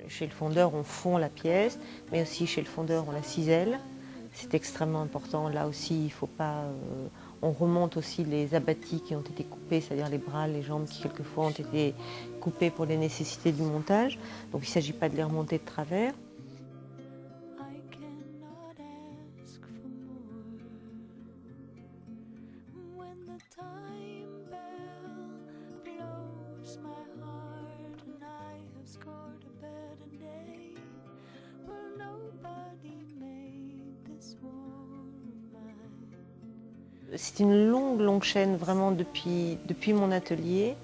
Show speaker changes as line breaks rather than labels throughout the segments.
Chez le fondeur, on fond la pièce, mais aussi chez le fondeur, on la cisèle. C'est extrêmement important. Là aussi, il faut pas. On remonte aussi les abattis qui ont été coupés, c'est-à-dire les bras, les jambes qui quelquefois ont été coupés pour les nécessités du montage. Donc il ne s'agit pas de les remonter de travers. C'est une longue chaîne, vraiment, depuis mon atelier.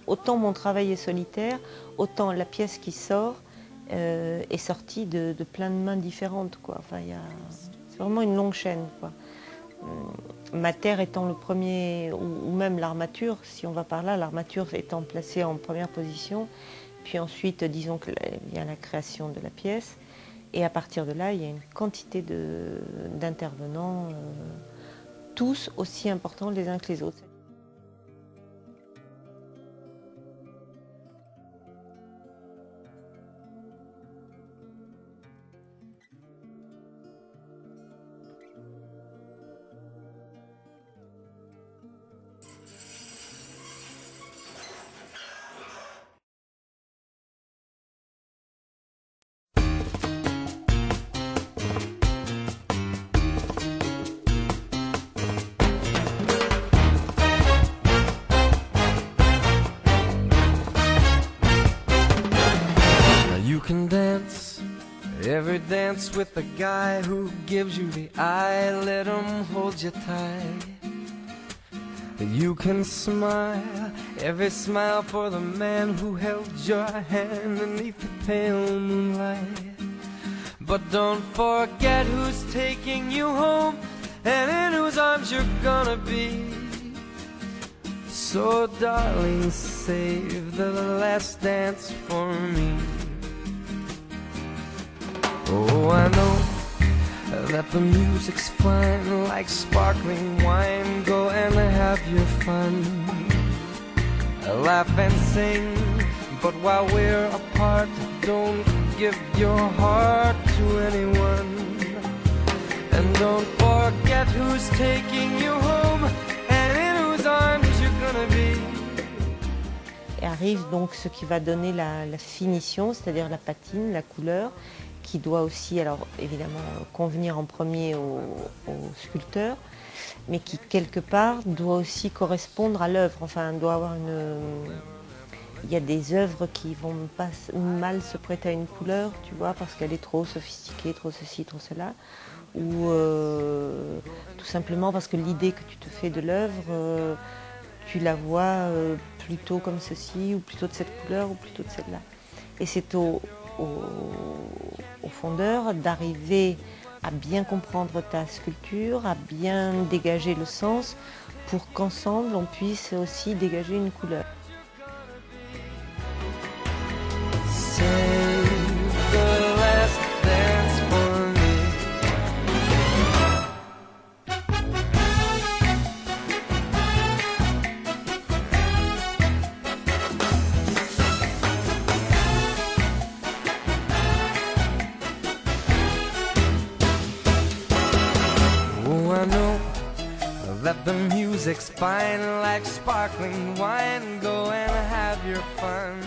Autant mon travail est solitaire, autant la pièce qui sort est sortie de plein de mains différentes, quoi. Enfin, c'est vraiment une longue chaîne, quoi. Ma terre étant le premier, ou même l'armature, si on va par là, l'armature étant placée en première position, puis ensuite, disons qu'il y a la création de la pièce. Et à partir de là, il y a une quantité d'intervenants, tous aussi importants les uns que les autres.
You can dance every dance with the guy who gives you the eye. Let him hold you tight. You can smile every smile for the man who held your hand beneath the pale moonlight. But don't forget who's taking you home and in whose arms you're gonna be. So darling, save the last dance for me. Oh, I know that the music's fine, like sparkling wine. Go and have your fun, laugh and sing. But while we're apart, don't give your heart to anyone. And don't forget who's taking you home and in whose arms you're gonna be.
Et arrive donc ce qui va donner la finition, c'est-à-dire la patine, la couleur, qui doit aussi, alors évidemment, convenir en premier au sculpteur, mais qui quelque part doit aussi correspondre à l'œuvre. Enfin, doit avoir il y a des œuvres qui vont pas mal se prêter à une couleur, tu vois, parce qu'elle est trop sophistiquée, trop ceci, trop cela, ou tout simplement parce que l'idée que tu te fais de l'œuvre, tu la vois plutôt comme ceci, ou plutôt de cette couleur, ou plutôt de celle-là. Et c'est au fondeur d'arriver à bien comprendre ta sculpture, à bien dégager le sens, pour qu'ensemble on puisse aussi dégager une couleur.
I know that the music's fine, like sparkling wine. Go and have your fun.